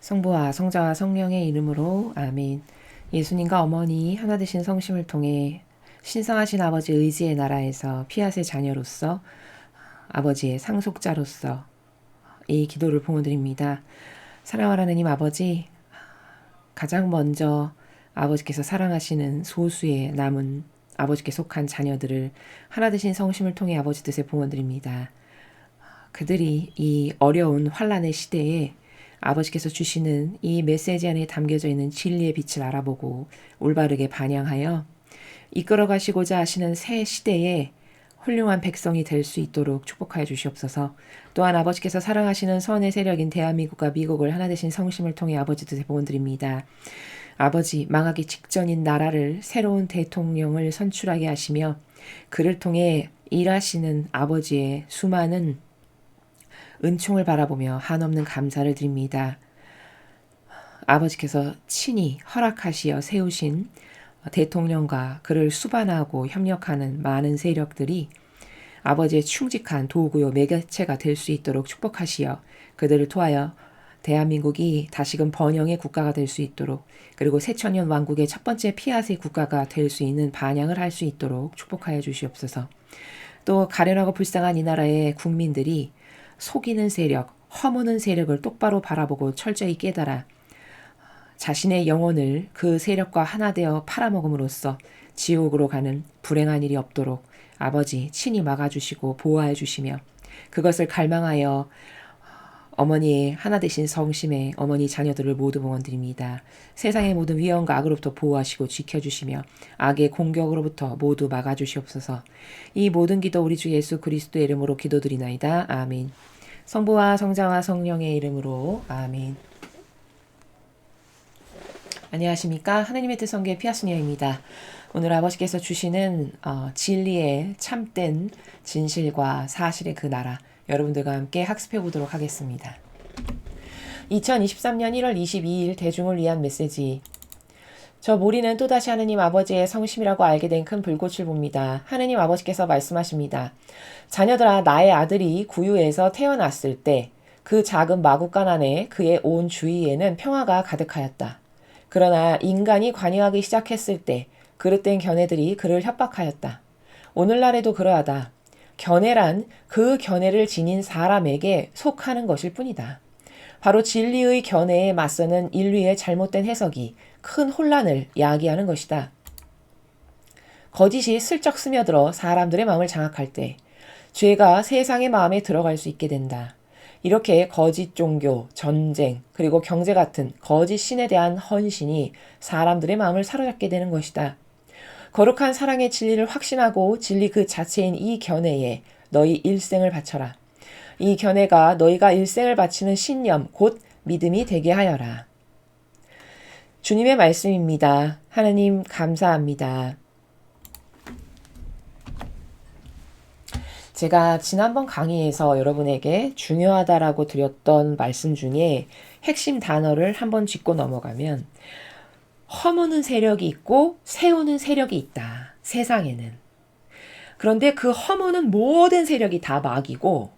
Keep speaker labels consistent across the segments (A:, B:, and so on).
A: 성부와 성자와 성령의 이름으로 아멘. 예수님과 어머니 하나 되신 성심을 통해 신성하신 아버지 의지의 나라에서 피앗의 자녀로서 아버지의 상속자로서 이 기도를 봉헌드립니다. 사랑하는 하나님 아버지, 가장 먼저 아버지께서 사랑하시는 소수의 남은 아버지께 속한 자녀들을 하나 되신 성심을 통해 아버지 뜻에 봉헌드립니다. 그들이 이 어려운 환란의 시대에 아버지께서 주시는 이 메시지 안에 담겨져 있는 진리의 빛을 알아보고 올바르게 반영하여 이끌어 가시고자 하시는 새 시대에 훌륭한 백성이 될 수 있도록 축복하여 주시옵소서. 또한 아버지께서 사랑하시는 선의 세력인 대한민국과 미국을 하나 되신 성심을 통해 아버지 뜻에 봉헌드립니다. 아버지, 망하기 직전인 나라를 새로운 대통령을 선출하게 하시며 그를 통해 일하시는 아버지의 수많은 은총을 바라보며 한없는 감사를 드립니다. 아버지께서 친히 허락하시어 세우신 대통령과 그를 수반하고 협력하는 많은 세력들이 아버지의 충직한 도구요 매개체가 될 수 있도록 축복하시어 그들을 통하여 대한민국이 다시금 번영의 국가가 될 수 있도록, 그리고 새천년 왕국의 첫 번째 피앗의 국가가 될 수 있는 반영을 할 수 있도록 축복하여 주시옵소서. 또 가련하고 불쌍한 이 나라의 국민들이 속이는 세력, 허무는 세력을 똑바로 바라보고 철저히 깨달아 자신의 영혼을 그 세력과 하나 되어 팔아먹음으로써 지옥으로 가는 불행한 일이 없도록 아버지 친히 막아주시고 보호하여 주시며, 그것을 갈망하여 어머니의 하나 되신 성심에 어머니 자녀들을 모두 봉헌드립니다. 세상의 모든 위험과 악으로부터 보호하시고 지켜주시며 악의 공격으로부터 모두 막아주시옵소서. 이 모든 기도 우리 주 예수 그리스도의 이름으로 기도드리나이다. 아멘. 성부와 성자와 성령의 이름으로 아멘. 안녕하십니까. 하나님의 뜻 성교의 피아스녀입니다. 오늘 아버지께서 주시는 진리의 참된 진실과 사실의 그 나라, 여러분들과 함께 학습해 보도록 하겠습니다. 2023년 1월 22일 대중을 위한 메시지. 저 모리는 또다시 하느님 아버지의 성심이라고 알게 된 큰 불꽃을 봅니다. 하느님 아버지께서 말씀하십니다. 자녀들아, 나의 아들이 구유에서 태어났을 때 그 작은 마구간 안에 그의 온 주위에는 평화가 가득하였다. 그러나 인간이 관여하기 시작했을 때 그릇된 견해들이 그를 협박하였다. 오늘날에도 그러하다. 견해란 그 견해를 지닌 사람에게 속하는 것일 뿐이다. 바로 진리의 견해에 맞서는 인류의 잘못된 해석이 큰 혼란을 야기하는 것이다. 거짓이 슬쩍 스며들어 사람들의 마음을 장악할 때 죄가 세상의 마음에 들어갈 수 있게 된다. 이렇게 거짓 종교, 전쟁, 그리고 경제 같은 거짓 신에 대한 헌신이 사람들의 마음을 사로잡게 되는 것이다. 거룩한 사랑의 진리를 확신하고 진리 그 자체인 이 견해에 너희 일생을 바쳐라. 이 견해가 너희가 일생을 바치는 신념, 곧 믿음이 되게 하여라. 주님의 말씀입니다. 하나님 감사합니다. 제가 지난번 강의에서 여러분에게 중요하다라고 드렸던 말씀 중에 핵심 단어를 한번 짚고 넘어가면 허무는 세력이 있고 세우는 세력이 있다. 세상에는. 그런데 그 허무는 모든 세력이 다 막이고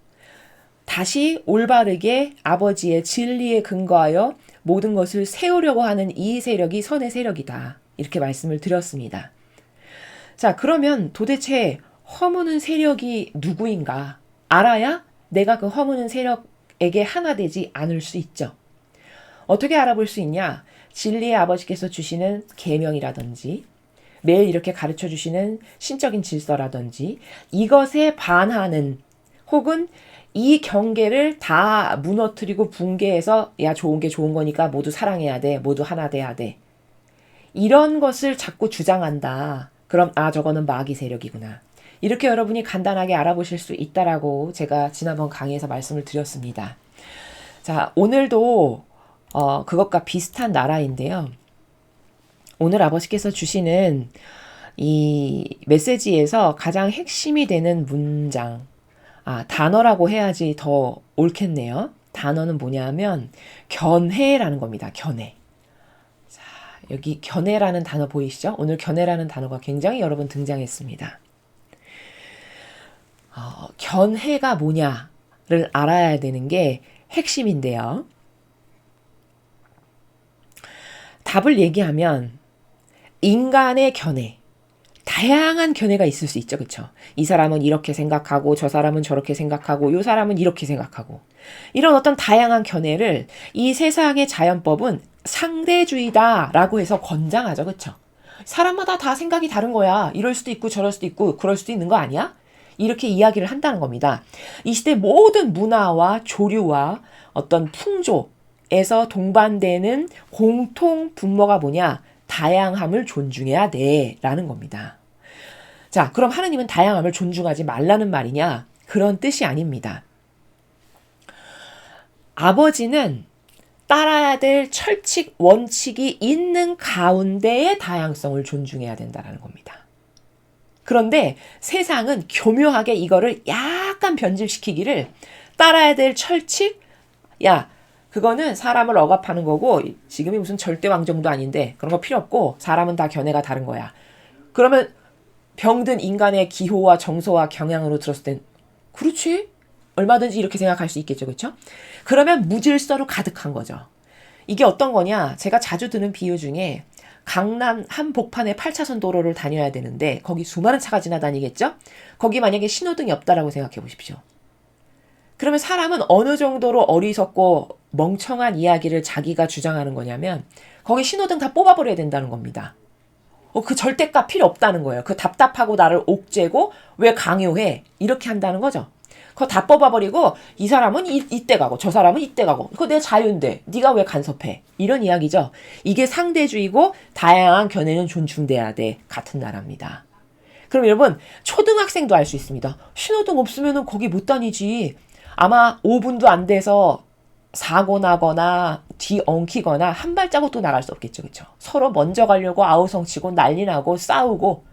A: 다시 올바르게 아버지의 진리에 근거하여 모든 것을 세우려고 하는 이 세력이 선의 세력이다. 이렇게 말씀을 드렸습니다. 자, 그러면 도대체 허무는 세력이 누구인가 알아야 내가 그 허무는 세력에게 하나 되지 않을 수 있죠. 어떻게 알아볼 수 있냐? 진리의 아버지께서 주시는 계명이라든지 매일 이렇게 가르쳐 주시는 신적인 질서라든지 이것에 반하는, 혹은 이 경계를 다 무너뜨리고 붕괴해서 야, 좋은 게 좋은 거니까 모두 사랑해야 돼, 모두 하나 돼야 돼, 이런 것을 자꾸 주장한다. 그럼 저거는 마귀 세력이구나. 이렇게 여러분이 간단하게 알아보실 수 있다라고 제가 지난번 강의에서 말씀을 드렸습니다. 자, 오늘도 그것과 비슷한 나라인데요. 오늘 아버지께서 주시는 이 메시지에서 가장 핵심이 되는 문장, 단어라고 해야지 더 옳겠네요. 단어는 뭐냐면 견해라는 겁니다. 견해. 자, 여기 견해라는 단어 보이시죠? 오늘 견해라는 단어가 굉장히 여러 번 등장했습니다. 견해가 뭐냐를 알아야 되는 게 핵심인데요. 답을 얘기하면 인간의 견해, 다양한 견해가 있을 수 있죠. 그쵸? 이 사람은 이렇게 생각하고 저 사람은 저렇게 생각하고 요 사람은 이렇게 생각하고 이런 어떤 다양한 견해를 이 세상의 자연법은 상대주의다라고 해서 권장하죠. 그쵸? 사람마다 다 생각이 다른 거야. 이럴 수도 있고 저럴 수도 있고 그럴 수도 있는 거 아니야? 이렇게 이야기를 한다는 겁니다. 이 시대 모든 문화와 조류와 어떤 풍조에서 동반되는 공통 분모가 뭐냐? 다양함을 존중해야 돼 라는 겁니다. 자, 그럼 하느님은 다양함을 존중하지 말라는 말이냐? 그런 뜻이 아닙니다. 아버지는 따라야 될 철칙, 원칙이 있는 가운데의 다양성을 존중해야 된다는 겁니다. 그런데 세상은 교묘하게 이거를 약간 변질시키기를 따라야 될 철칙? 야, 그거는 사람을 억압하는 거고 지금이 무슨 절대 왕정도 아닌데 그런 거 필요 없고 사람은 다 견해가 다른 거야. 그러면 병든 인간의 기호와 정서와 경향으로 들었을 땐 그렇지? 얼마든지 이렇게 생각할 수 있겠죠. 그렇죠? 그러면 무질서로 가득한 거죠. 이게 어떤 거냐? 제가 자주 드는 비유 중에 강남 한복판에 8차선 도로를 다녀야 되는데 거기 수많은 차가 지나다니겠죠? 거기 만약에 신호등이 없다라고 생각해 보십시오. 그러면 사람은 어느 정도로 어리석고 멍청한 이야기를 자기가 주장하는 거냐면 거기 신호등 다 뽑아버려야 된다는 겁니다. 그 절대값 필요 없다는 거예요. 그 답답하고 나를 옥죄고 왜 강요해? 이렇게 한다는 거죠. 그거 다 뽑아버리고 이 사람은 이때 가고 저 사람은 이때 가고 그거 내 자유인데 네가 왜 간섭해? 이런 이야기죠. 이게 상대주의고 다양한 견해는 존중돼야 돼. 같은 나라입니다. 그럼 여러분 초등학생도 알 수 있습니다. 신호등 없으면 거기 못 다니지. 아마 5분도 안 돼서 사고 나거나 뒤 엉키거나 한 발자국도 나갈 수 없겠죠. 그렇죠? 서로 먼저 가려고 아우성치고 난리 나고 싸우고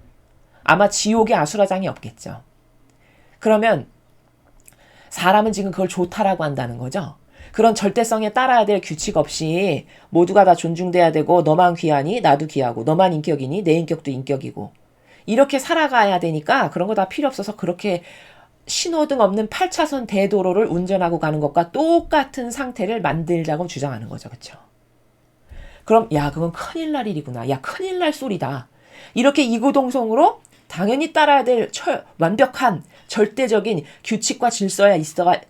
A: 아마 지옥의 아수라장이 없겠죠. 그러면 사람은 지금 그걸 좋다라고 한다는 거죠. 그런 절대성에 따라야 될 규칙 없이 모두가 다 존중돼야 되고 너만 귀하니 나도 귀하고 너만 인격이니 내 인격도 인격이고 이렇게 살아가야 되니까 그런 거 다 필요 없어서 그렇게 신호등 없는 8차선 대도로를 운전하고 가는 것과 똑같은 상태를 만들자고 주장하는 거죠. 그렇죠? 그럼 야 그건 큰일 날 일이구나. 야 큰일 날 소리다. 이렇게 이구동성으로 당연히 따라야 될 완벽한 절대적인 규칙과 질서야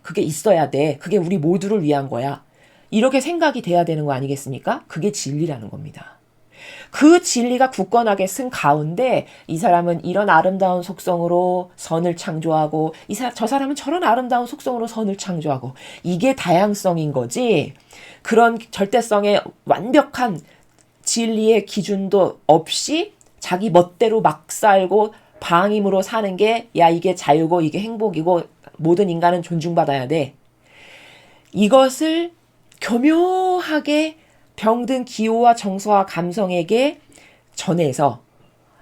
A: 그게 있어야 돼. 그게 우리 모두를 위한 거야. 이렇게 생각이 돼야 되는 거 아니겠습니까? 그게 진리라는 겁니다. 그 진리가 굳건하게 쓴 가운데 이 사람은 이런 아름다운 속성으로 선을 창조하고 저 사람은 저런 아름다운 속성으로 선을 창조하고 이게 다양성인 거지. 그런 절대성의 완벽한 진리의 기준도 없이 자기 멋대로 막 살고 방임으로 사는 게 야 이게 자유고 이게 행복이고 모든 인간은 존중받아야 돼. 이것을 교묘하게 병든 기호와 정서와 감성에게 전해서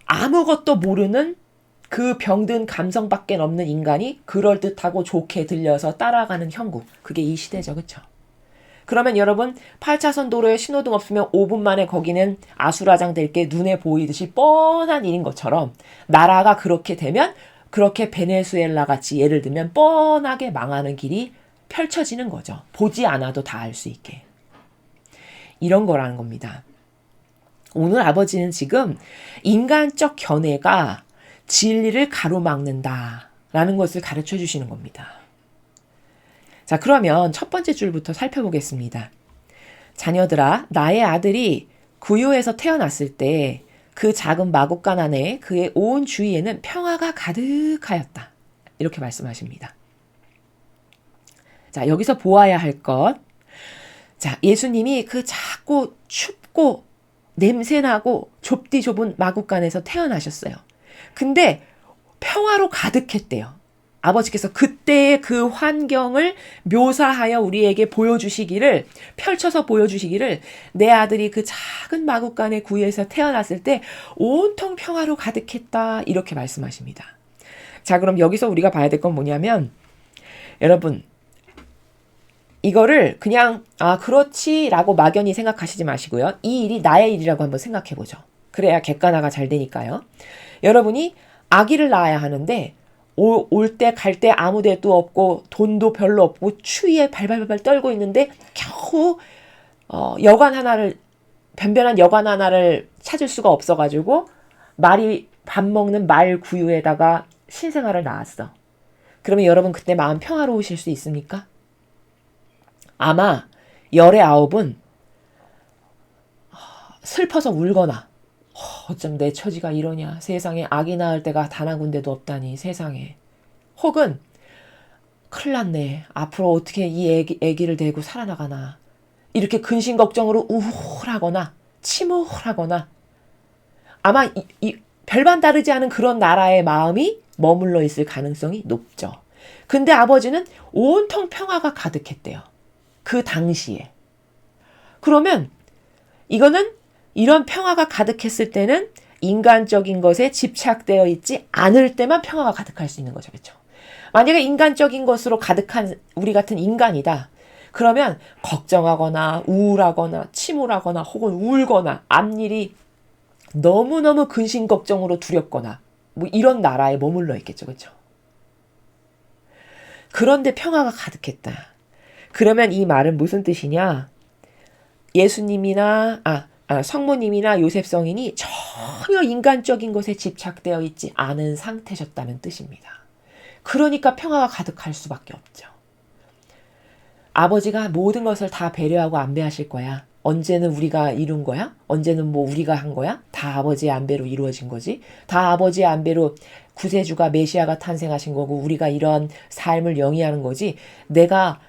A: 아무것도 모르는 그 병든 감성밖에 없는 인간이 그럴듯하고 좋게 들려서 따라가는 형국. 그게 이 시대죠. 그렇죠? 그러면 여러분 8차선 도로에 신호등 없으면 5분 만에 거기는 아수라장 될 게 눈에 보이듯이 뻔한 일인 것처럼 나라가 그렇게 되면 그렇게 베네수엘라 같이 예를 들면 뻔하게 망하는 길이 펼쳐지는 거죠. 보지 않아도 다 알 수 있게. 이런 거라는 겁니다. 오늘 아버지는 지금 인간적 견해가 진리를 가로막는다라는 것을 가르쳐 주시는 겁니다. 자, 그러면 첫 번째 줄부터 살펴보겠습니다. 자녀들아, 나의 아들이 구유에서 태어났을 때 그 작은 마국간 안에 그의 온 주위에는 평화가 가득하였다. 이렇게 말씀하십니다. 자, 여기서 보아야 할 것. 자, 예수님이 그 작고 춥고 냄새나고 좁디 좁은 마국간에서 태어나셨어요. 근데 평화로 가득했대요. 아버지께서 그때의 그 환경을 묘사하여 우리에게 보여주시기를, 펼쳐서 보여주시기를 내 아들이 그 작은 마국간의 구유에서 태어났을 때 온통 평화로 가득했다. 이렇게 말씀하십니다. 자, 그럼 여기서 우리가 봐야 될 건 뭐냐면 여러분 이거를 그냥 그렇지 라고 막연히 생각하시지 마시고요. 이 일이 나의 일이라고 한번 생각해 보죠. 그래야 객관화가 잘 되니까요. 여러분이 아기를 낳아야 하는데 올 때 갈 때 아무 데도 없고 돈도 별로 없고 추위에 발발발 떨고 있는데 겨우 여관 하나를 변변한 여관 하나를 찾을 수가 없어가지고 말이 밥 먹는 말 구유에다가 신생아를 낳았어. 그러면 여러분 그때 마음 평화로우실 수 있습니까? 아마 열의 아홉은 슬퍼서 울거나 어쩜 내 처지가 이러냐, 세상에 아기 낳을 때가 단 한 군데도 없다니 세상에, 혹은 큰일 났네, 앞으로 어떻게 이 애기를 데리고 살아나가나, 이렇게 근심 걱정으로 우울하거나 침울하거나, 아마 별반 다르지 않은 그런 나라의 마음이 머물러 있을 가능성이 높죠. 근데 아버지는 온통 평화가 가득했대요. 그 당시에. 그러면 이거는 이런 평화가 가득했을 때는 인간적인 것에 집착되어 있지 않을 때만 평화가 가득할 수 있는 거죠. 그렇죠? 만약에 인간적인 것으로 가득한 우리 같은 인간이다. 그러면 걱정하거나 우울하거나 침울하거나 혹은 울거나 앞일이 너무너무 근심 걱정으로 두렵거나 뭐 이런 나라에 머물러 있겠죠. 그렇죠? 그런데 평화가 가득했다. 그러면 이 말은 무슨 뜻이냐? 예수님이나 성모님이나 요셉 성인이 전혀 인간적인 것에 집착되어 있지 않은 상태셨다는 뜻입니다. 그러니까 평화가 가득할 수밖에 없죠. 아버지가 모든 것을 다 배려하고 안배하실 거야. 언제는 우리가 이룬 거야? 언제는 뭐 우리가 한 거야? 다 아버지의 안배로 이루어진 거지. 다 아버지의 안배로 구세주가 메시아가 탄생하신 거고 우리가 이런 삶을 영위하는 거지. 내가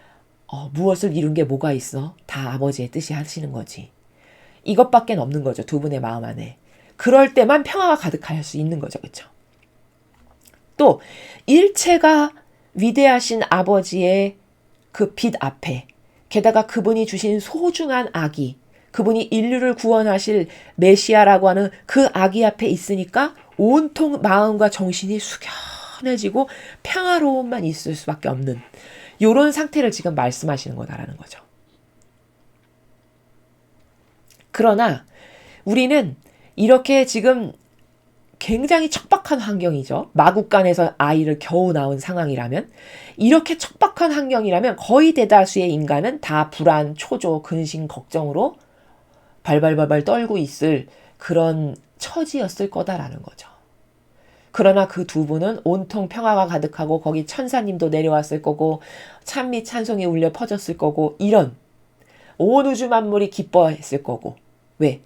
A: 무엇을 이룬 게 뭐가 있어? 다 아버지의 뜻이 하시는 거지. 이것밖에 없는 거죠. 두 분의 마음 안에. 그럴 때만 평화가 가득할 수 있는 거죠. 그렇죠? 또 일체가 위대하신 아버지의 그 빛 앞에, 게다가 그분이 주신 소중한 아기, 그분이 인류를 구원하실 메시아라고 하는 그 아기 앞에 있으니까 온통 마음과 정신이 숙연해지고 평화로움만 있을 수밖에 없는 이런 상태를 지금 말씀하시는 거다라는 거죠. 그러나 우리는 이렇게 지금 굉장히 척박한 환경이죠. 마국간에서 아이를 겨우 낳은 상황이라면, 이렇게 척박한 환경이라면 거의 대다수의 인간은 다 불안, 초조, 근심, 걱정으로 발발발발 떨고 있을 그런 처지였을 거다라는 거죠. 그러나 그 두 분은 온통 평화가 가득하고 거기 천사님도 내려왔을 거고 찬미 찬송이 울려 퍼졌을 거고 이런 온 우주 만물이 기뻐했을 거고, 왜?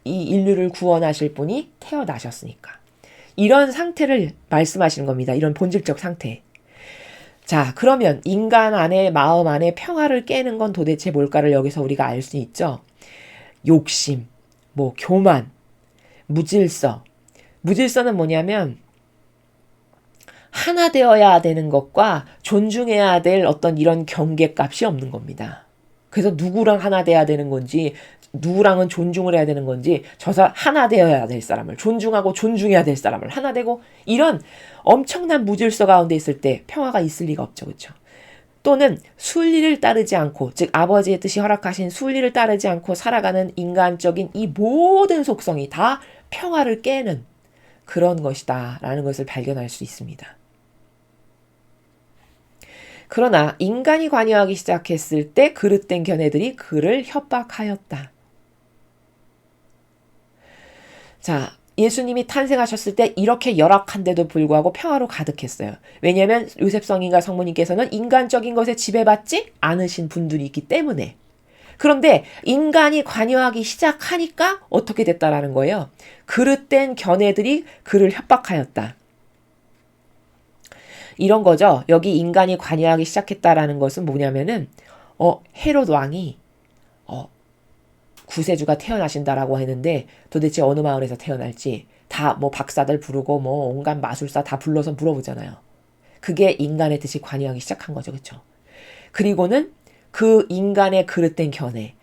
A: 이 인류를 구원하실 분이 태어나셨으니까. 이런 상태를 말씀하시는 겁니다. 이런 본질적 상태. 자, 그러면 인간 안에, 마음 안에 평화를 깨는 건 도대체 뭘까를 여기서 우리가 알 수 있죠. 욕심, 교만, 무질서. 무질서는 뭐냐면 하나 되어야 되는 것과 존중해야 될 어떤 이런 경계값이 없는 겁니다. 그래서 누구랑 하나 돼야 되는 건지, 누구랑은 존중을 해야 되는 건지, 하나 되어야 될 사람을 존중하고 존중해야 될 사람을 하나 되고, 이런 엄청난 무질서 가운데 있을 때 평화가 있을 리가 없죠. 그렇죠? 또는 순리를 따르지 않고, 즉 아버지의 뜻이 허락하신 순리를 따르지 않고 살아가는 인간적인 이 모든 속성이 다 평화를 깨는 그런 것이다 라는 것을 발견할 수 있습니다. 그러나 인간이 관여하기 시작했을 때 그릇된 견해들이 그를 협박하였다. 자, 예수님이 탄생하셨을 때 이렇게 열악한데도 불구하고 평화로 가득했어요. 왜냐하면 요셉 성인과 성모님께서는 인간적인 것에 지배받지 않으신 분들이 있기 때문에. 그런데 인간이 관여하기 시작하니까 어떻게 됐다라는 거예요. 그릇된 견해들이 그를 협박하였다. 이런 거죠. 여기 인간이 관여하기 시작했다라는 것은 뭐냐면은 헤롯 왕이 구세주가 태어나신다라고 했는데 도대체 어느 마을에서 태어날지 다 박사들 부르고 온갖 마술사 다 불러서 물어보잖아요. 그게 인간의 뜻이 관여하기 시작한 거죠. 그렇죠? 그리고는 그 인간의 그릇된 견해,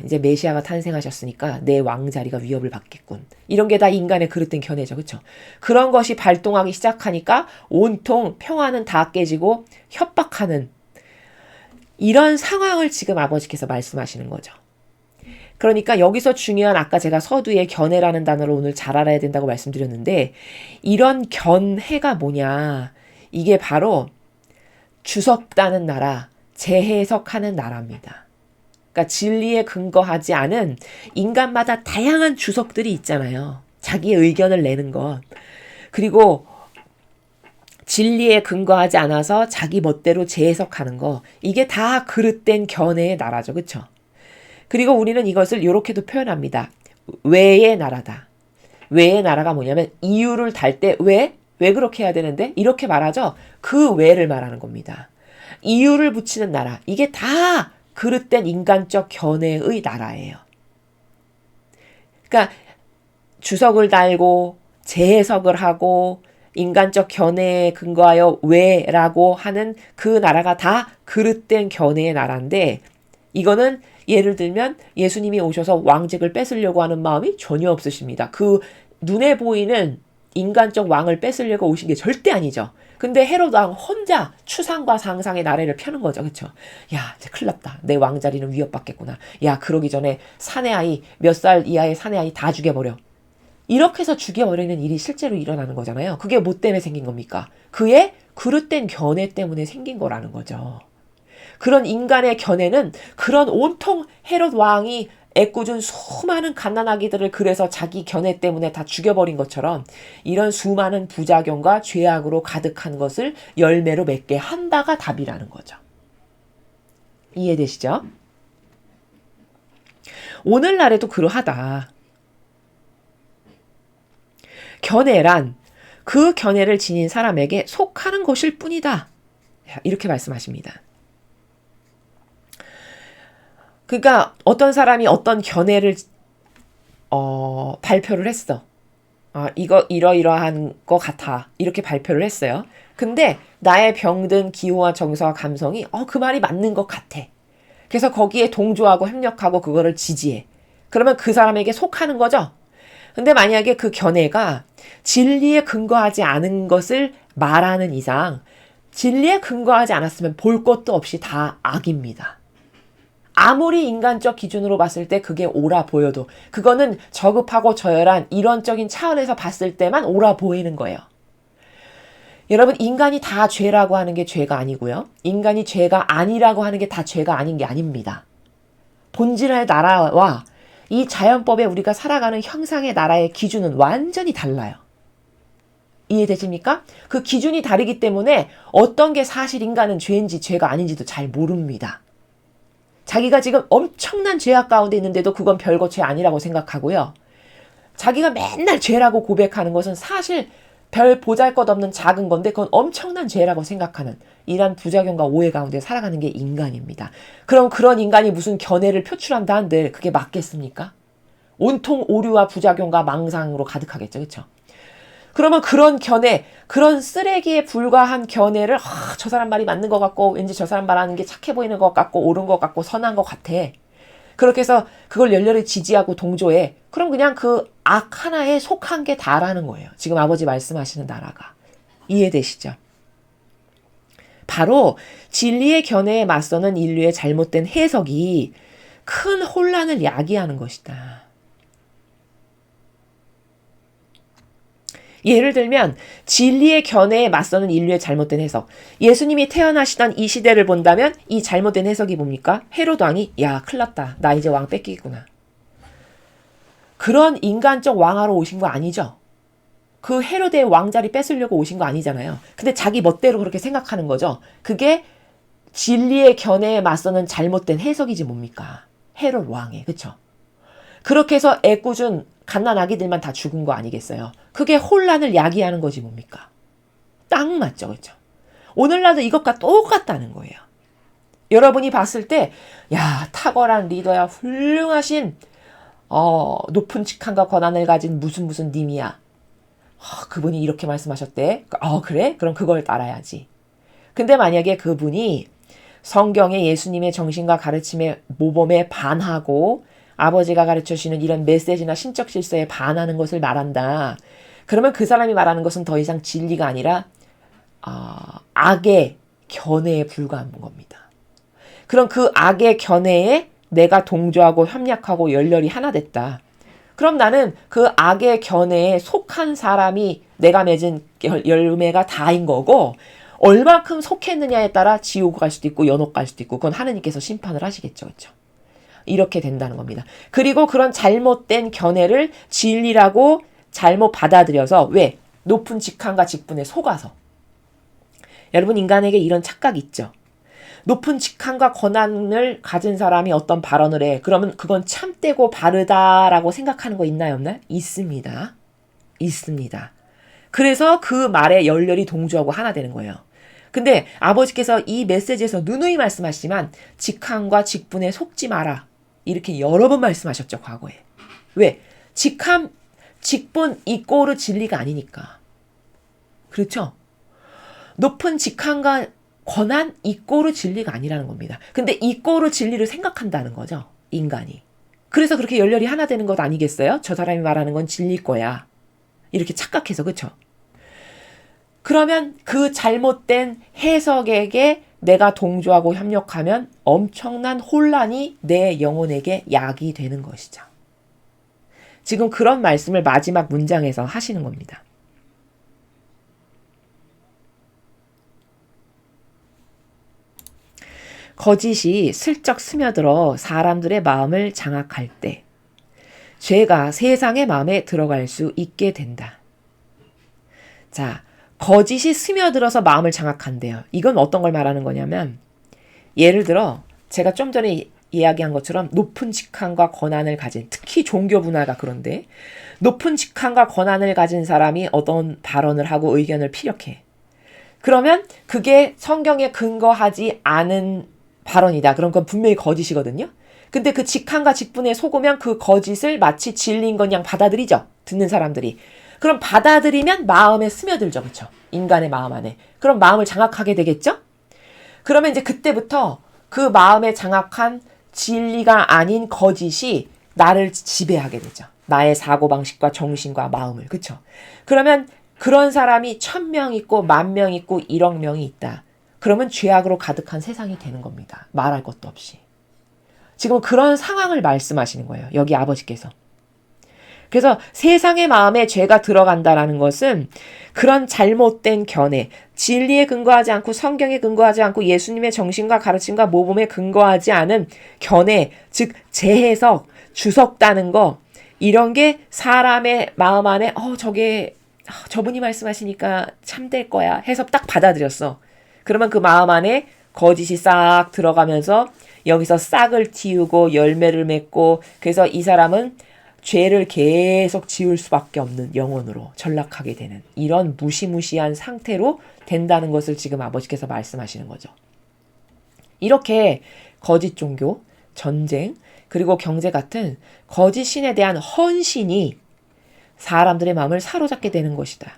A: 이제 메시아가 탄생하셨으니까 내 왕자리가 위협을 받겠군. 이런 게 다 인간의 그릇된 견해죠. 그렇죠? 그런 것이 발동하기 시작하니까 온통 평화는 다 깨지고 협박하는 이런 상황을 지금 아버지께서 말씀하시는 거죠. 그러니까 여기서 중요한, 아까 제가 서두에 견해라는 단어를 오늘 잘 알아야 된다고 말씀드렸는데, 이런 견해가 뭐냐, 이게 바로 주석다는 나라, 재해석하는 나라입니다. 그러니까 진리에 근거하지 않은 인간마다 다양한 주석들이 있잖아요. 자기의 의견을 내는 것. 그리고 진리에 근거하지 않아서 자기 멋대로 재해석하는 거. 이게 다 그릇된 견해의 나라죠. 그렇죠? 그리고 우리는 이것을 이렇게도 표현합니다. 왜의 나라다. 왜의 나라가 뭐냐면 이유를 달 때 왜? 왜 그렇게 해야 되는데? 이렇게 말하죠. 그 왜를 말하는 겁니다. 이유를 붙이는 나라. 이게 다 그릇된 인간적 견해의 나라예요. 그러니까 주석을 달고 재해석을 하고 인간적 견해에 근거하여 왜라고 하는 그 나라가 다 그릇된 견해의 나라인데 이거는 예를 들면 예수님이 오셔서 왕직을 뺏으려고 하는 마음이 전혀 없으십니다. 그 눈에 보이는 인간적 왕을 뺏으려고 오신 게 절대 아니죠. 근데 헤롯 왕 혼자 추상과 상상의 나래를 펴는 거죠. 그렇죠? 야, 이제 큰일 났다. 내 왕자리는 위협받겠구나. 야, 그러기 전에 사내 아이, 몇 살 이하의 사내 아이 다 죽여버려. 이렇게 해서 죽여버리는 일이 실제로 일어나는 거잖아요. 그게 뭐 때문에 생긴 겁니까? 그의 그릇된 견해 때문에 생긴 거라는 거죠. 그런 인간의 견해는 그런 온통 헤롯 왕이 애꿎은 수많은 갓난아기들을 그래서 자기 견해 때문에 다 죽여버린 것처럼 이런 수많은 부작용과 죄악으로 가득한 것을 열매로 맺게 한다가 답이라는 거죠. 이해되시죠? 오늘날에도 그러하다. 견해란 그 견해를 지닌 사람에게 속하는 것일 뿐이다. 이렇게 말씀하십니다. 그러니까 어떤 사람이 어떤 견해를 발표를 했어. 이거 이러이러한 것 같아. 이렇게 발표를 했어요. 근데 나의 병든 기호와 정서와 감성이 그 말이 맞는 것 같아. 그래서 거기에 동조하고 협력하고 그거를 지지해. 그러면 그 사람에게 속하는 거죠. 근데 만약에 그 견해가 진리에 근거하지 않은 것을 말하는 이상 진리에 근거하지 않았으면 볼 것도 없이 다 악입니다. 아무리 인간적 기준으로 봤을 때 그게 옳아 보여도 그거는 저급하고 저열한 이론적인 차원에서 봤을 때만 옳아 보이는 거예요. 여러분, 인간이 다 죄라고 하는 게 죄가 아니고요. 인간이 죄가 아니라고 하는 게 다 죄가 아닌 게 아닙니다. 본질의 나라와 이 자연법에 우리가 살아가는 형상의 나라의 기준은 완전히 달라요. 이해되십니까? 그 기준이 다르기 때문에 어떤 게 사실 인간은 죄인지 죄가 아닌지도 잘 모릅니다. 자기가 지금 엄청난 죄악 가운데 있는데도 그건 별거 죄 아니라고 생각하고요. 자기가 맨날 죄라고 고백하는 것은 사실 별 보잘것없는 작은 건데 그건 엄청난 죄라고 생각하는 이런 부작용과 오해 가운데 살아가는 게 인간입니다. 그럼 그런 인간이 무슨 견해를 표출한다 한들 그게 맞겠습니까? 온통 오류와 부작용과 망상으로 가득하겠죠. 그렇죠? 그러면 그런 견해, 그런 쓰레기에 불과한 견해를 저 사람 말이 맞는 것 같고 왠지 저 사람 말하는 게 착해 보이는 것 같고 옳은 것 같고 선한 것 같아. 그렇게 해서 그걸 열렬히 지지하고 동조해. 그럼 그냥 그 악 하나에 속한 게 다라는 거예요. 지금 아버지 말씀하시는 나라가. 이해되시죠? 바로 진리의 견해에 맞서는 인류의 잘못된 해석이 큰 혼란을 야기하는 것이다. 예를 들면 진리의 견해에 맞서는 인류의 잘못된 해석. 예수님이 태어나시던 이 시대를 본다면 이 잘못된 해석이 뭡니까? 헤롯 왕이 야 큰일 났다. 나 이제 왕 뺏기구나. 그런 인간적 왕하러 오신 거 아니죠. 그 헤롯의 왕자리 뺏으려고 오신 거 아니잖아요. 근데 자기 멋대로 그렇게 생각하는 거죠. 그게 진리의 견해에 맞서는 잘못된 해석이지 뭡니까? 헤롯 왕의. 그쵸? 그렇게 해서 애꿎은 갓난아기들만 다 죽은 거 아니겠어요? 그게 혼란을 야기하는 거지 뭡니까? 딱 맞죠. 그렇죠? 오늘날도 이것과 똑같다는 거예요. 여러분이 봤을 때 야 탁월한 리더야 훌륭하신 높은 직함과 권한을 가진 무슨 님이야. 그분이 이렇게 말씀하셨대. 그래? 그럼 그걸 따라야지. 근데 만약에 그분이 성경의 예수님의 정신과 가르침의 모범에 반하고 아버지가 가르쳐주시는 이런 메시지나 신적 질서에 반하는 것을 말한다. 그러면 그 사람이 말하는 것은 더 이상 진리가 아니라 악의 견해에 불과한 겁니다. 그럼 그 악의 견해에 내가 동조하고 협력하고 열렬히 하나 됐다. 그럼 나는 그 악의 견해에 속한 사람이 내가 맺은 열매가 다인 거고 얼만큼 속했느냐에 따라 지옥 갈 수도 있고 연옥 갈 수도 있고 그건 하느님께서 심판을 하시겠죠. 그렇죠? 이렇게 된다는 겁니다. 그리고 그런 잘못된 견해를 진리라고 잘못 받아들여서 왜? 높은 직함과 직분에 속아서. 여러분 인간에게 이런 착각이 있죠. 높은 직함과 권한을 가진 사람이 어떤 발언을 해. 그러면 그건 참되고 바르다라고 생각하는 거 있나요? 없나요? 있습니다. 있습니다. 그래서 그 말에 열렬히 동조하고 하나 되는 거예요. 근데 아버지께서 이 메시지에서 누누이 말씀하시지만 직함과 직분에 속지 마라. 이렇게 여러 번 말씀하셨죠, 과거에. 왜? 직함, 직분 이꼬르 진리가 아니니까. 그렇죠? 높은 직함과 권한 이꼬르 진리가 아니라는 겁니다. 근데 이꼬르 진리를 생각한다는 거죠, 인간이. 그래서 그렇게 열렬히 하나 되는 것 아니겠어요? 저 사람이 말하는 건 진리일 거야. 이렇게 착각해서, 그렇죠? 그러면 그 잘못된 해석에게 내가 동조하고 협력하면 엄청난 혼란이 내 영혼에게 약이 되는 것이죠. 지금 그런 말씀을 마지막 문장에서 하시는 겁니다. 거짓이 슬쩍 스며들어 사람들의 마음을 장악할 때 죄가 세상의 마음에 들어갈 수 있게 된다. 자, 거짓이 스며들어서 마음을 장악한대요. 이건 어떤 걸 말하는 거냐면 예를 들어 제가 좀 전에 이야기한 것처럼 높은 직함과 권한을 가진, 특히 종교 분야가 그런데 높은 직함과 권한을 가진 사람이 어떤 발언을 하고 의견을 피력해. 그러면 그게 성경에 근거하지 않은 발언이다. 그럼 그건 분명히 거짓이거든요. 근데 그 직함과 직분에 속으면 그 거짓을 마치 진리인 것 양 받아들이죠. 듣는 사람들이. 그럼 받아들이면 마음에 스며들죠. 그렇죠? 인간의 마음 안에. 그럼 마음을 장악하게 되겠죠? 그러면 이제 그때부터 그 마음에 장악한 진리가 아닌 거짓이 나를 지배하게 되죠. 나의 사고방식과 정신과 마음을. 그렇죠? 그러면 그런 사람이 1000명 있고 10,000명 있고 1억 명이 있다. 그러면 죄악으로 가득한 세상이 되는 겁니다. 말할 것도 없이. 지금 그런 상황을 말씀하시는 거예요. 여기 아버지께서. 그래서 세상의 마음에 죄가 들어간다라는 것은 그런 잘못된 견해, 진리에 근거하지 않고 성경에 근거하지 않고 예수님의 정신과 가르침과 모범에 근거하지 않은 견해, 즉 재해석, 주석다는 거, 이런 게 사람의 마음 안에 저게 저분이 말씀하시니까 참될 거야 해서 딱 받아들였어. 그러면 그 마음 안에 거짓이 싹 들어가면서 여기서 싹을 틔우고 열매를 맺고, 그래서 이 사람은 죄를 계속 지을 수밖에 없는 영혼으로 전락하게 되는 이런 무시무시한 상태로 된다는 것을 지금 아버지께서 말씀하시는 거죠. 이렇게 거짓 종교, 전쟁, 그리고 경제 같은 거짓 신에 대한 헌신이 사람들의 마음을 사로잡게 되는 것이다.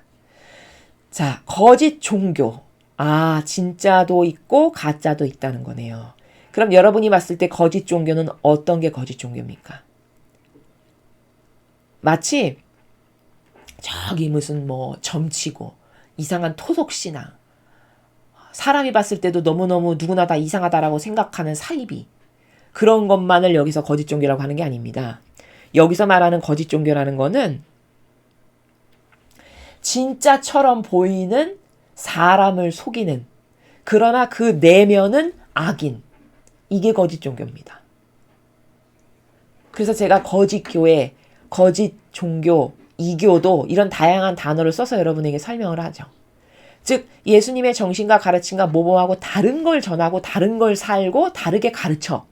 A: 자, 거짓 종교. 진짜도 있고 가짜도 있다는 거네요. 그럼 여러분이 봤을 때 거짓 종교는 어떤 게 거짓 종교입니까? 마치 저기 무슨 점치고 이상한 토속신앙, 사람이 봤을 때도 너무너무 누구나 다 이상하다라고 생각하는 사이비, 그런 것만을 여기서 거짓 종교라고 하는 게 아닙니다. 여기서 말하는 거짓 종교라는 거는 진짜처럼 보이는 사람을 속이는, 그러나 그 내면은 악인, 이게 거짓 종교입니다. 그래서 제가 거짓 교회, 거짓 종교, 이교도 이런 다양한 단어를 써서 여러분에게 설명을 하죠. 즉 예수님의 정신과 가르침과 모범하고 다른 걸 전하고 다른 걸 살고 다르게 가르쳐.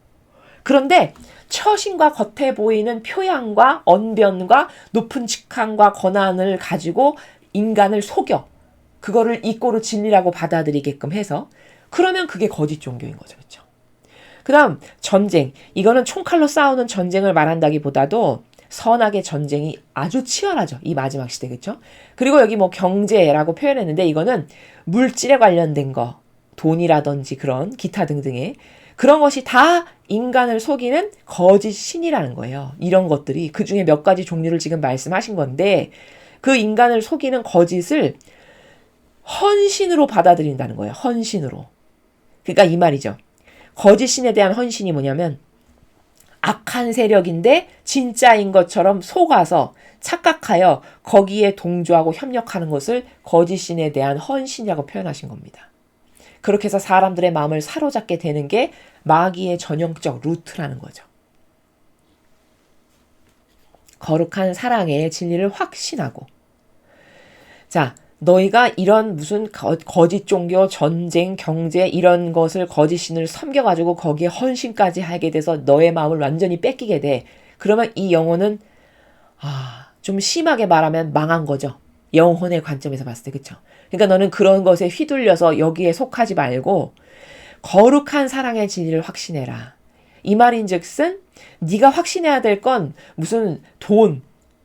A: 그런데 처신과 겉에 보이는 표양과 언변과 높은 직함과 권한을 가지고 인간을 속여 그거를 이꼬르 진리라고 받아들이게끔 해서, 그러면 그게 거짓 종교인 거죠. 그렇죠? 그 다음 전쟁. 이거는 총칼로 싸우는 전쟁을 말한다기보다도 선악의 전쟁이 아주 치열하죠. 이 마지막 시대. 그렇죠? 그리고 여기 경제라고 표현했는데 이거는 물질에 관련된 거, 돈이라든지 그런 기타 등등의 그런 것이 다 인간을 속이는 거짓 신이라는 거예요. 이런 것들이 그중에 몇 가지 종류를 지금 말씀하신 건데, 그 인간을 속이는 거짓을 헌신으로 받아들인다는 거예요. 헌신으로. 그러니까 이 말이죠. 거짓 신에 대한 헌신이 뭐냐면 악한 세력인데 진짜인 것처럼 속아서 착각하여 거기에 동조하고 협력하는 것을 거짓 신에 대한 헌신이라고 표현하신 겁니다. 그렇게 해서 사람들의 마음을 사로잡게 되는 게 마귀의 전형적 루트라는 거죠. 거룩한 사랑의 진리를 확신하고. 자, 너희가 이런 무슨 거짓 종교, 전쟁, 경제 이런 것을 거짓 신을 섬겨가지고 거기에 헌신까지 하게 돼서 너의 마음을 완전히 뺏기게 돼. 그러면 이 영혼은 좀 심하게 말하면 망한 거죠. 영혼의 관점에서 봤을 때. 그쵸? 그러니까 너는 그런 것에 휘둘려서 여기에 속하지 말고 거룩한 사랑의 진리를 확신해라. 이 말인즉슨 네가 확신해야 될 건 무슨 돈,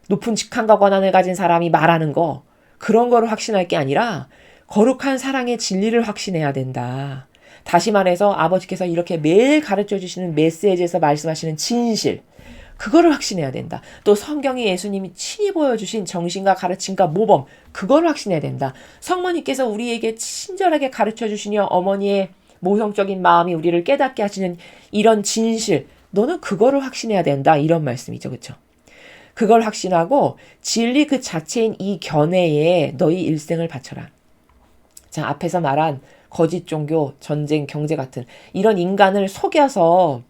A: 높은 직함과 권한을 가진 사람이 말하는 거 그런 거를 확신할 게 아니라 거룩한 사랑의 진리를 확신해야 된다. 다시 말해서 아버지께서 이렇게 매일 가르쳐 주시는 메시지에서 말씀하시는 진실, 그거를 확신해야 된다. 또 성경에 예수님이 친히 보여주신 정신과 가르침과 모범, 그거를 확신해야 된다. 성모님께서 우리에게 친절하게 가르쳐 주시며 어머니의 모성적인 마음이 우리를 깨닫게 하시는 이런 진실, 너는 그거를 확신해야 된다. 이런 말씀이죠. 그렇죠? 그걸 확신하고 진리 그 자체인 이 견해에 너희 일생을 바쳐라. 자, 앞에서 말한 거짓 종교, 전쟁, 경제 같은 이런 인간을 속여서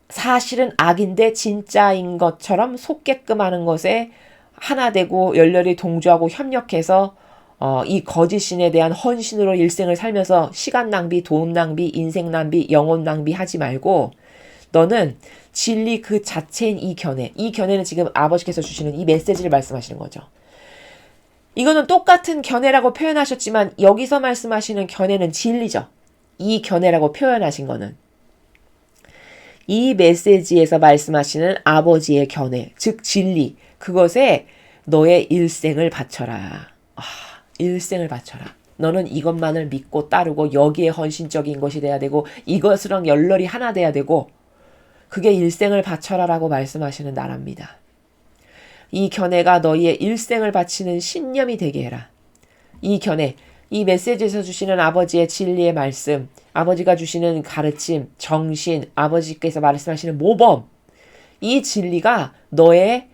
A: 사실은 악인데 진짜인 것처럼 속게끔 하는 것에 하나 되고 열렬히 동조하고 협력해서 이 거짓 신에 대한 헌신으로 일생을 살면서 시간 낭비, 돈 낭비, 인생 낭비, 영혼 낭비 하지 말고 너는 진리 그 자체인 이 견해는 지금 아버지께서 주시는 이 메시지를 말씀하시는 거죠. 이거는 똑같은 견해라고 표현하셨지만 여기서 말씀하시는 견해는 진리죠. 이 견해라고 표현하신 거는. 이 메시지에서 말씀하시는 아버지의 견해, 즉 진리, 그것에 너의 일생을 바쳐라. 일생을 바쳐라. 너는 이것만을 믿고 따르고 여기에 헌신적인 것이 돼야 되고 이것이랑 열렬히 하나 돼야 되고 그게 일생을 바쳐라라고 말씀하시는 나라입니다. 이 견해가 너희의 일생을 바치는 신념이 되게 해라. 이 견해, 이 메시지에서 주시는 아버지의 진리의 말씀, 아버지가 주시는 가르침, 정신, 아버지께서 말씀하시는 모범, 이 진리가 너의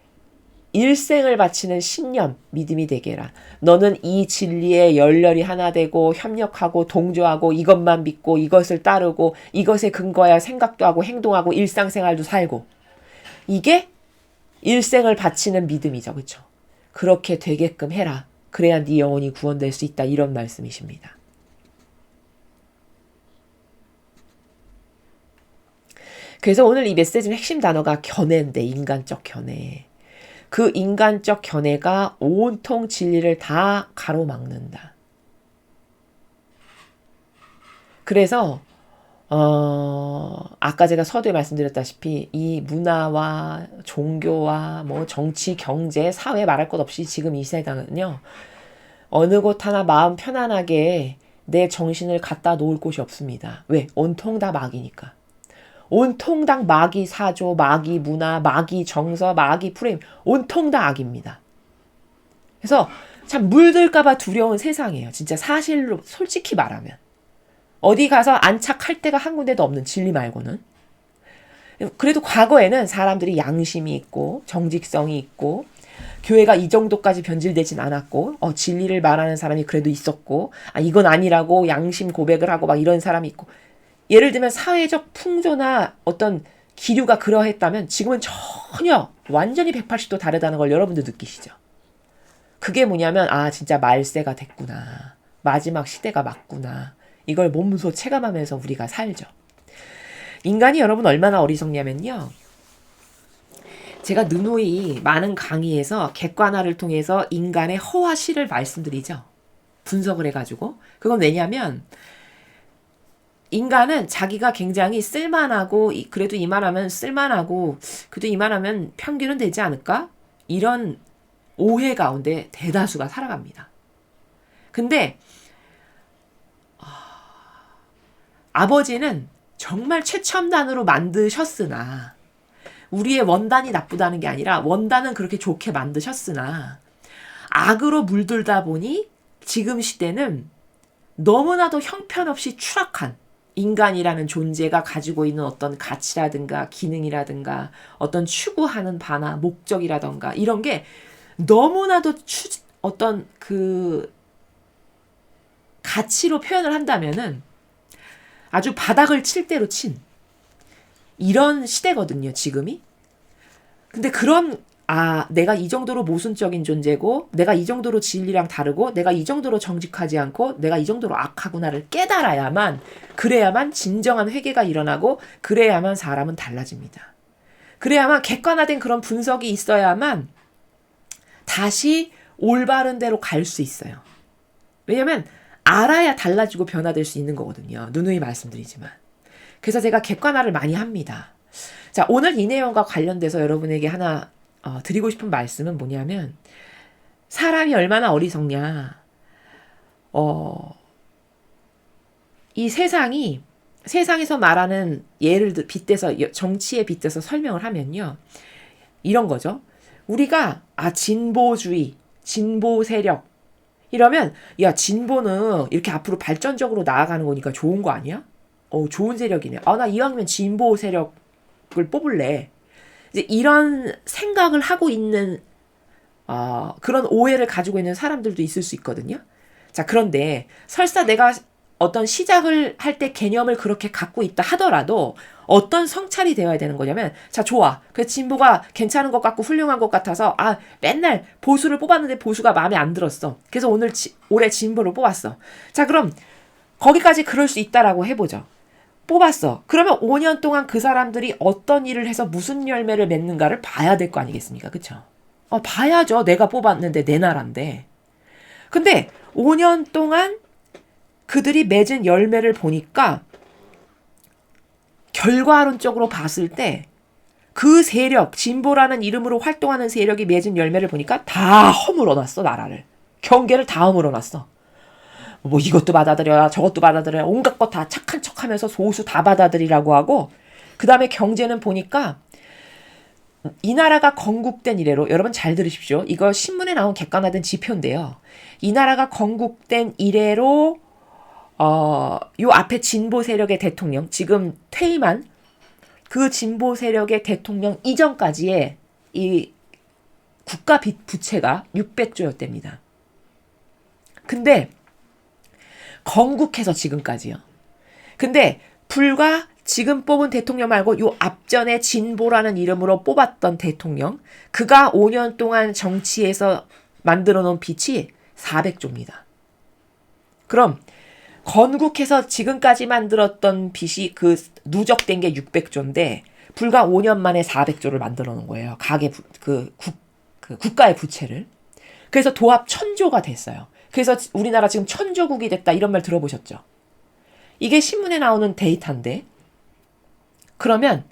A: 일생을 바치는 신념, 믿음이 되게 해라. 너는 이 진리에 열렬히 하나 되고 협력하고 동조하고 이것만 믿고 이것을 따르고 이것에 근거하여 생각도 하고 행동하고 일상생활도 살고 이게 일생을 바치는 믿음이죠. 그렇죠? 그렇게 되게끔 해라. 그래야 네 영혼이 구원될 수 있다. 이런 말씀이십니다. 그래서 오늘 이 메시지는 핵심 단어가 견해인데 인간적 견해. 그 인간적 견해가 온통 진리를 다 가로막는다. 그래서 아까 제가 서두에 말씀드렸다시피 이 문화와 종교와 뭐 정치, 경제, 사회 말할 것 없이 지금 이 세상은요. 어느 곳 하나 마음 편안하게 내 정신을 갖다 놓을 곳이 없습니다. 왜? 온통 다 마귀니까. 온통 다 마귀 사조, 마귀 문화, 마귀 정서, 마귀 프레임, 온통 다 악입니다. 그래서 참 물들까봐 두려운 세상이에요. 진짜 사실로 솔직히 말하면. 어디 가서 안착할 데가 한 군데도 없는 진리 말고는. 그래도 과거에는 사람들이 양심이 있고 정직성이 있고 교회가 이 정도까지 변질되진 않았고 진리를 말하는 사람이 그래도 있었고 이건 아니라고 양심 고백을 하고 막 이런 사람이 있고 예를 들면 사회적 풍조나 어떤 기류가 그러했다면 지금은 전혀 완전히 180도 다르다는 걸 여러분도 느끼시죠. 그게 뭐냐면 진짜 말세가 됐구나. 마지막 시대가 맞구나. 이걸 몸소 체감하면서 우리가 살죠. 인간이 여러분 얼마나 어리석냐면요. 제가 누누이 많은 강의에서 객관화를 통해서 인간의 허와 실을 말씀드리죠. 분석을 해가지고. 그건 왜냐면 인간은 자기가 굉장히 쓸만하고 그래도 이만하면 쓸만하고 그래도 이만하면 평균은 되지 않을까? 이런 오해 가운데 대다수가 살아갑니다. 근데 아버지는 정말 최첨단으로 만드셨으나 우리의 원단이 나쁘다는 게 아니라 원단은 그렇게 좋게 만드셨으나 악으로 물들다 보니 지금 시대는 너무나도 형편없이 추락한 인간이라는 존재가 가지고 있는 어떤 가치라든가 기능이라든가 어떤 추구하는 바나 목적이라든가 이런 게 너무나도 어떤 그 가치로 표현을 한다면은 아주 바닥을 칠 대로 친 이런 시대거든요, 지금이. 근데 내가 이 정도로 모순적인 존재고, 내가 이 정도로 진리랑 다르고, 내가 이 정도로 정직하지 않고, 내가 이 정도로 악하구나를 그래야만 진정한 회개가 일어나고, 그래야만 사람은 달라집니다. 그래야만 객관화된 그런 분석이 있어야만 다시 올바른 대로 갈 수 있어요. 왜냐면 알아야 달라지고 변화될 수 있는 거거든요. 누누이 말씀드리지만. 그래서 제가 객관화를 많이 합니다. 자, 오늘 이 내용과 관련돼서 여러분에게 하나 드리고 싶은 말씀은 뭐냐면, 사람이 얼마나 어리석냐. 이 세상에서 말하는 예를 빗대서, 정치에 빗대서 설명을 하면요, 이런 거죠. 우리가 진보주의, 진보 세력 이러면, 야, 진보는 이렇게 앞으로 발전적으로 나아가는 거니까 좋은 거 아니야? 좋은 세력이네. 나 이왕이면 진보 세력을 뽑을래. 이제 이런 생각을 하고 있는 그런 오해를 가지고 있는 사람들도 있을 수 있거든요. 자, 그런데 설사 내가 어떤 시작을 할 때 개념을 그렇게 갖고 있다 하더라도 어떤 성찰이 되어야 되는 거냐면, 자, 좋아. 그 진보가 괜찮은 것 같고 훌륭한 것 같아서 맨날 보수를 뽑았는데 보수가 마음에 안 들었어. 그래서 올해 진보를 뽑았어. 자, 그럼 거기까지 그럴 수 있다라고 해보죠. 뽑았어. 그러면 5년 동안 그 사람들이 어떤 일을 해서 무슨 열매를 맺는가를 봐야 될 거 아니겠습니까? 그쵸? 봐야죠. 내가 뽑았는데 내 나라인데. 근데 5년 동안 그들이 맺은 열매를 보니까 결과론적으로 봤을 때 그 세력, 진보라는 이름으로 활동하는 세력이 맺은 열매를 보니까 다 허물어놨어, 나라를. 경계를 다 허물어놨어. 뭐 이것도 받아들여라, 저것도 받아들여라, 온갖 것 다 착한 척하면서 소수 다 받아들이라고 하고, 그 다음에 경제는 보니까 이 나라가 건국된 이래로, 여러분 잘 들으십시오. 이거 신문에 나온 객관화된 지표인데요. 이 나라가 건국된 이래로 요 앞에 진보 세력의 대통령, 지금 퇴임한 그 진보 세력의 대통령 이전까지의 이 국가 빚 부채가 600조였답니다. 근데 건국해서 지금까지요. 근데 불과 지금 뽑은 대통령 말고 요 앞전에 진보라는 이름으로 뽑았던 대통령, 그가 5년 동안 정치에서 만들어 놓은 빚이 400조입니다. 그럼 건국해서 지금까지 만들었던 빚이 그 누적된 게 600조인데 불과 5년 만에 400조를 만들어 놓은 거예요. 국가의 부채를. 그래서 도합 1000조가 됐어요. 그래서 우리나라 지금 1000조국이 됐다, 이런 말 들어보셨죠? 이게 신문에 나오는 데이터인데, 그러면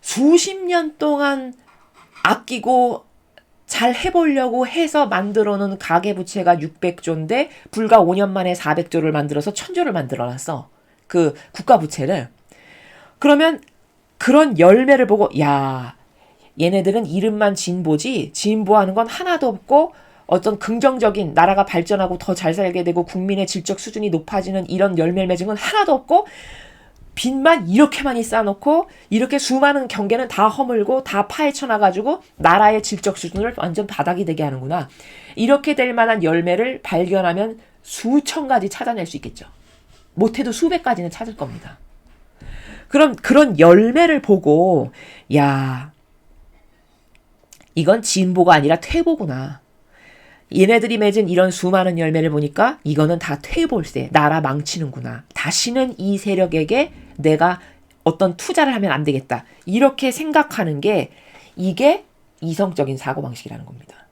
A: 수십 년 동안 아끼고 잘 해보려고 해서 만들어 놓은 가계부채가 600조인데 불과 5년 만에 400조를 만들어서 1000조를 만들어놨어. 그 국가부채를. 그러면 그런 열매를 보고, 야, 얘네들은 이름만 진보지 진보하는 건 하나도 없고 어떤 긍정적인, 나라가 발전하고 더 잘 살게 되고 국민의 질적 수준이 높아지는 이런 열매를 맺은 건 하나도 없고, 빚만 이렇게 많이 쌓아놓고 이렇게 수많은 경계는 다 허물고 다 파헤쳐놔가지고 나라의 질적 수준을 완전 바닥이 되게 하는구나. 이렇게 될 만한 열매를 발견하면 수천 가지 찾아낼 수 있겠죠. 못해도 수백 가지는 찾을 겁니다. 그럼 그런 열매를 보고, 야, 이건 진보가 아니라 퇴보구나. 얘네들이 맺은 이런 수많은 열매를 보니까 이거는 다 퇴보일세, 나라 망치는구나. 다시는 이 세력에게 내가 어떤 투자를 하면 안 되겠다. 이렇게 생각하는 게, 이게 이성적인 사고방식이라는 겁니다.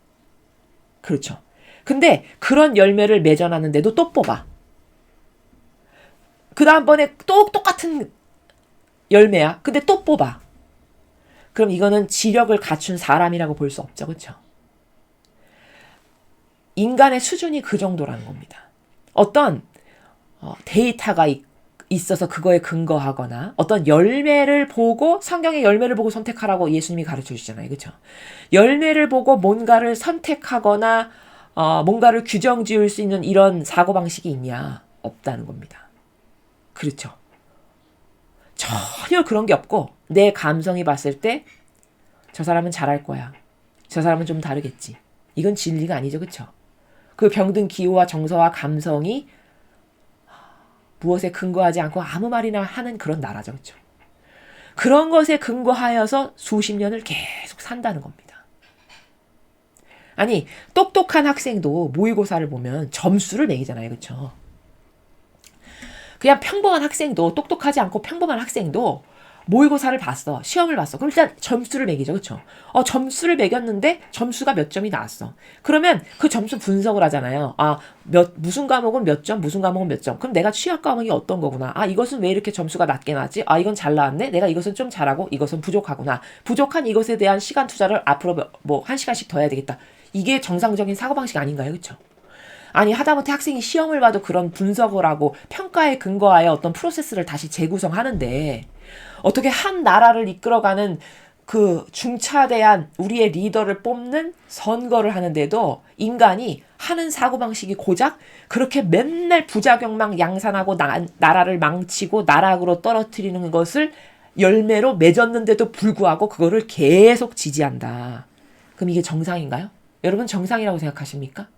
A: 그렇죠. 근데 그런 열매를 맺어놨는데도 또 뽑아. 그 다음번에 또 똑같은 열매야. 근데 또 뽑아. 그럼 이거는 지력을 갖춘 사람이라고 볼 수 없죠. 그렇죠? 인간의 수준이 그 정도라는 겁니다. 어떤 데이터가 있어서 그거에 근거하거나 어떤 열매를 보고, 성경의 열매를 보고 선택하라고 예수님이 가르쳐 주시잖아요. 그렇죠? 열매를 보고 뭔가를 선택하거나 뭔가를 규정 지을 수 있는 이런 사고방식이 있냐? 없다는 겁니다. 그렇죠? 전혀 그런 게 없고, 내 감성이 봤을 때 저 사람은 잘할 거야, 저 사람은 좀 다르겠지, 이건 진리가 아니죠. 그렇죠? 그 병든 기호와 정서와 감성이 무엇에 근거하지 않고 아무 말이나 하는 그런 나라죠. 그렇죠? 그런 것에 근거하여서 수십 년을 계속 산다는 겁니다. 아니, 똑똑한 학생도 모의고사를 보면 점수를 매기잖아요. 그렇죠? 그냥 평범한 학생도, 똑똑하지 않고 평범한 학생도 모의고사를 봤어. 시험을 봤어. 그럼 일단 점수를 매기죠. 그렇죠? 점수를 매겼는데 점수가 몇 점이 나왔어. 그러면 그 점수 분석을 하잖아요. 무슨 과목은 몇 점, 무슨 과목은 몇 점. 그럼 내가 취약 과목이 어떤 거구나. 이것은 왜 이렇게 점수가 낮게 나왔지? 이건 잘 나왔네. 내가 이것은 좀 잘하고 이것은 부족하구나. 부족한 이것에 대한 시간 투자를 앞으로 뭐 1시간씩 더 해야 되겠다. 이게 정상적인 사고방식 아닌가요? 그렇죠? 아니, 하다못해 학생이 시험을 봐도 그런 분석을 하고 평가에 근거하여 어떤 프로세스를 다시 재구성하는데 어떻게 한 나라를 이끌어가는 그 중차대한 우리의 리더를 뽑는 선거를 하는데도 인간이 하는 사고방식이 고작 그렇게 맨날 부작용만 양산하고 나라를 망치고 나락으로 떨어뜨리는 것을 열매로 맺었는데도 불구하고 그거를 계속 지지한다. 그럼 이게 정상인가요? 여러분 정상이라고 생각하십니까?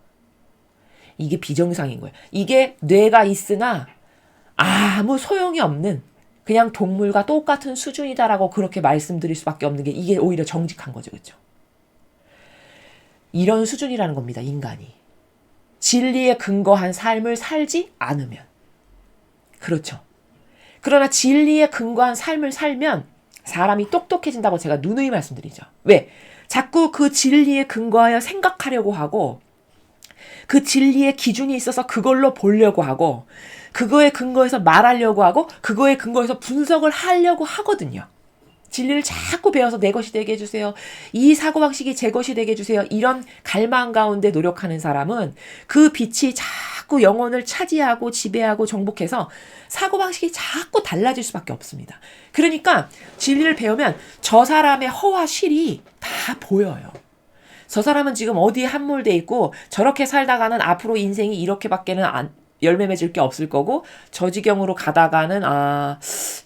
A: 이게 비정상인 거예요. 이게 뇌가 있으나 아무 소용이 없는 그냥 동물과 똑같은 수준이다라고 그렇게 말씀드릴 수밖에 없는 게 이게 오히려 정직한 거죠. 그렇죠? 이런 수준이라는 겁니다. 인간이. 진리에 근거한 삶을 살지 않으면. 그렇죠. 그러나 진리에 근거한 삶을 살면 사람이 똑똑해진다고 제가 누누이 말씀드리죠. 왜? 자꾸 그 진리에 근거하여 생각하려고 하고 그 진리의 기준이 있어서 그걸로 보려고 하고 그거에 근거해서 말하려고 하고 그거에 근거해서 분석을 하려고 하거든요. 진리를 자꾸 배워서 내 것이 되게 해주세요. 이 사고방식이 제 것이 되게 해주세요. 이런 갈망 가운데 노력하는 사람은 그 빛이 자꾸 영혼을 차지하고 지배하고 정복해서 사고방식이 자꾸 달라질 수밖에 없습니다. 그러니까 진리를 배우면 저 사람의 허와 실이 다 보여요. 저 사람은 지금 어디에 함몰돼 있고 저렇게 살다가는 앞으로 인생이 이렇게밖에는 열매 맺을 게 없을 거고 저 지경으로 가다가는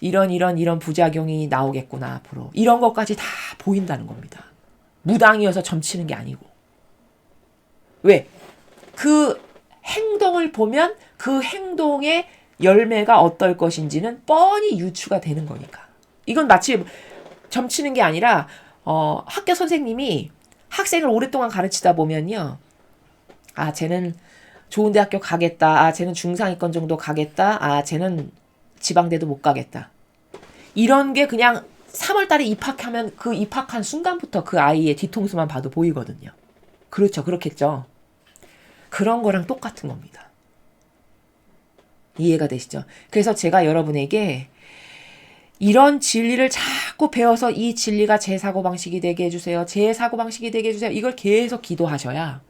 A: 이런 부작용이 나오겠구나 앞으로. 이런 것까지 다 보인다는 겁니다. 무당이어서 점치는 게 아니고. 왜? 그 행동을 보면 그 행동의 열매가 어떨 것인지는 뻔히 유추가 되는 거니까. 이건 마치 점치는 게 아니라 학교 선생님이 학생을 오랫동안 가르치다 보면요. 쟤는 좋은 대학교 가겠다. 쟤는 중상위권 정도 가겠다. 쟤는 지방대도 못 가겠다. 이런 게 그냥 3월달에 입학하면 그 입학한 순간부터 그 아이의 뒤통수만 봐도 보이거든요. 그렇죠. 그렇겠죠. 그런 거랑 똑같은 겁니다. 이해가 되시죠? 그래서 제가 여러분에게 이런 진리를 자꾸 배워서 이 진리가 제 사고방식이 되게 해주세요. 제 사고방식이 되게 해주세요. 이걸 계속 기도하셔야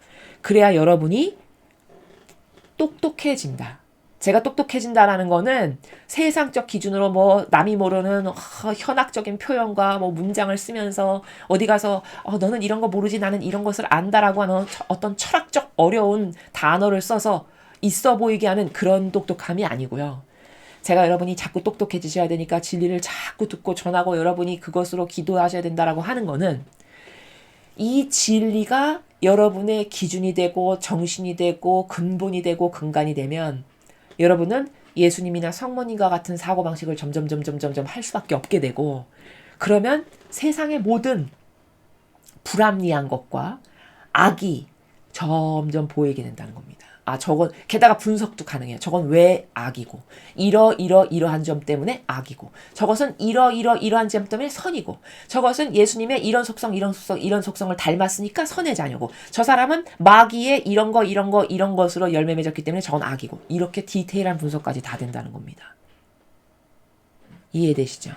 A: 그래야 여러분이 똑똑해진다. 제가 똑똑해진다라는 거는 세상적 기준으로 뭐 남이 모르는 현학적인 표현과 뭐 문장을 쓰면서 어디 가서 너는 이런 거 모르지 나는 이런 것을 안다라고 하는 어떤 철학적 어려운 단어를 써서 있어 보이게 하는 그런 똑똑함이 아니고요. 제가 여러분이 자꾸 똑똑해지셔야 되니까 진리를 자꾸 듣고 전하고 여러분이 그것으로 기도하셔야 된다라고 하는 거는 이 진리가 여러분의 기준이 되고 정신이 되고 근본이 되고 근간이 되면 여러분은 예수님이나 성모님과 같은 사고방식을 점점 할 수밖에 없게 되고 그러면 세상의 모든 불합리한 것과 악이 점점 보이게 된다는 겁니다. 저건 게다가 분석도 가능해요. 저건 왜 악이고 이러한 점 때문에 악이고 저것은 이러한 점 때문에 선이고 저것은 예수님의 이런 속성을 닮았으니까 선의 자녀고 저 사람은 마귀의 이런 것으로 열매 맺었기 때문에 저건 악이고 이렇게 디테일한 분석까지 다 된다는 겁니다. 이해되시죠?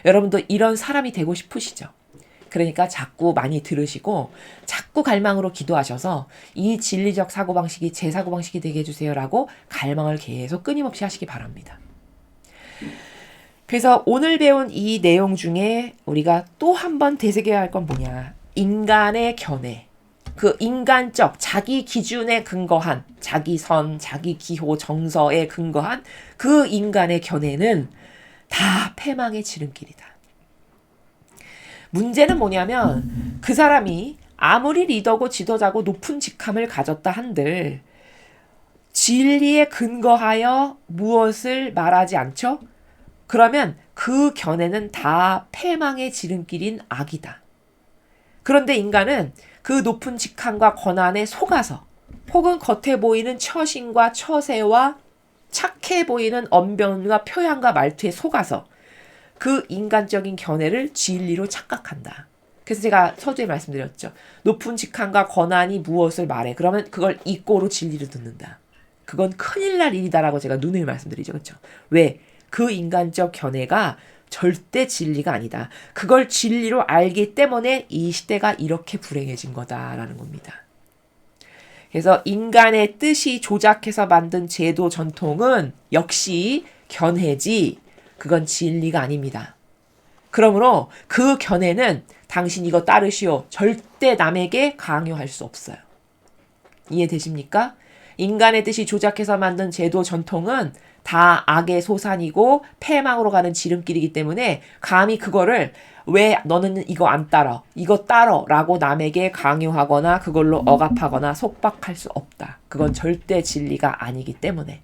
A: 여러분도 이런 사람이 되고 싶으시죠? 그러니까 자꾸 많이 들으시고 자꾸 갈망으로 기도하셔서 이 진리적 사고방식이 제 사고방식이 되게 해주세요라고 갈망을 계속 끊임없이 하시기 바랍니다. 그래서 오늘 배운 이 내용 중에 우리가 또 한 번 되새겨야 할 건 뭐냐. 인간의 견해. 그 인간적 자기 기준에 근거한 자기 선, 자기 기호, 정서에 근거한 그 인간의 견해는 다 패망의 지름길이다. 문제는 뭐냐면 그 사람이 아무리 리더고 지도자고 높은 직함을 가졌다 한들 진리에 근거하여 무엇을 말하지 않죠? 그러면 그 견해는 다 패망의 지름길인 악이다. 그런데 인간은 그 높은 직함과 권한에 속아서 혹은 겉에 보이는 처신과 처세와 착해 보이는 언변과 표현과 말투에 속아서 그 인간적인 견해를 진리로 착각한다. 그래서 제가 서두에 말씀드렸죠. 높은 직함과 권한이 무엇을 말해. 그러면 그걸 이꼬로 진리를 듣는다. 그건 큰일 날 일이다라고 제가 누누이 말씀드리죠. 그렇죠? 왜? 그 인간적 견해가 절대 진리가 아니다. 그걸 진리로 알기 때문에 이 시대가 이렇게 불행해진 거다라는 겁니다. 그래서 인간의 뜻이 조작해서 만든 제도 전통은 역시 견해지 그건 진리가 아닙니다. 그러므로 그 견해는 당신 이거 따르시오. 절대 남에게 강요할 수 없어요. 이해되십니까? 인간의 뜻이 조작해서 만든 제도 전통은 다 악의 소산이고 패망으로 가는 지름길이기 때문에 감히 그거를 왜 너는 이거 안 따라 이거 따라 라고 남에게 강요하거나 그걸로 억압하거나 속박할 수 없다. 그건 절대 진리가 아니기 때문에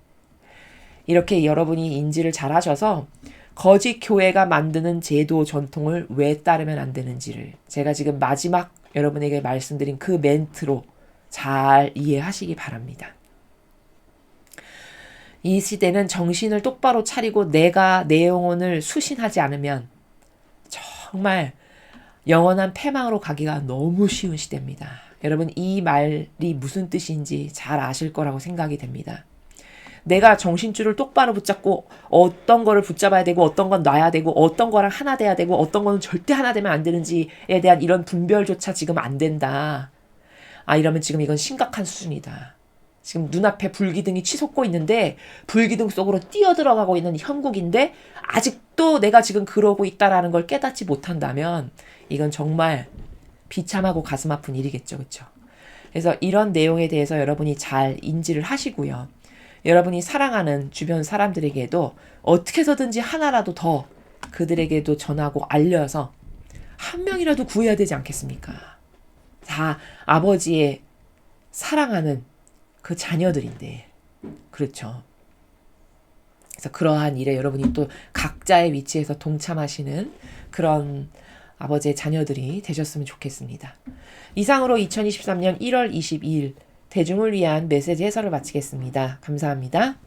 A: 이렇게 여러분이 인지를 잘 하셔서 거짓 교회가 만드는 제도 전통을 왜 따르면 안 되는지를 제가 지금 마지막 여러분에게 말씀드린 그 멘트로 잘 이해하시기 바랍니다. 이 시대는 정신을 똑바로 차리고 내가 내 영혼을 수신하지 않으면 정말 영원한 패망으로 가기가 너무 쉬운 시대입니다. 여러분 이 말이 무슨 뜻인지 잘 아실 거라고 생각이 됩니다. 내가 정신줄을 똑바로 붙잡고 어떤 거를 붙잡아야 되고 어떤 건 놔야 되고 어떤 거랑 하나 돼야 되고 어떤 거는 절대 하나 되면 안 되는지에 대한 이런 분별조차 지금 안 된다. 이러면 지금 이건 심각한 수준이다. 지금 눈앞에 불기둥이 치솟고 있는데 불기둥 속으로 뛰어들어가고 있는 형국인데 아직도 내가 지금 그러고 있다라는 걸 깨닫지 못한다면 이건 정말 비참하고 가슴 아픈 일이겠죠. 그렇죠? 그래서 이런 내용에 대해서 여러분이 잘 인지를 하시고요. 여러분이 사랑하는 주변 사람들에게도 어떻게 해서든지 하나라도 더 그들에게도 전하고 알려서 한 명이라도 구해야 되지 않겠습니까? 다 아버지의 사랑하는 그 자녀들인데 그렇죠. 그래서 그러한 일에 여러분이 또 각자의 위치에서 동참하시는 그런 아버지의 자녀들이 되셨으면 좋겠습니다. 이상으로 2023년 1월 22일 대중을 위한 메시지 해설을 마치겠습니다. 감사합니다.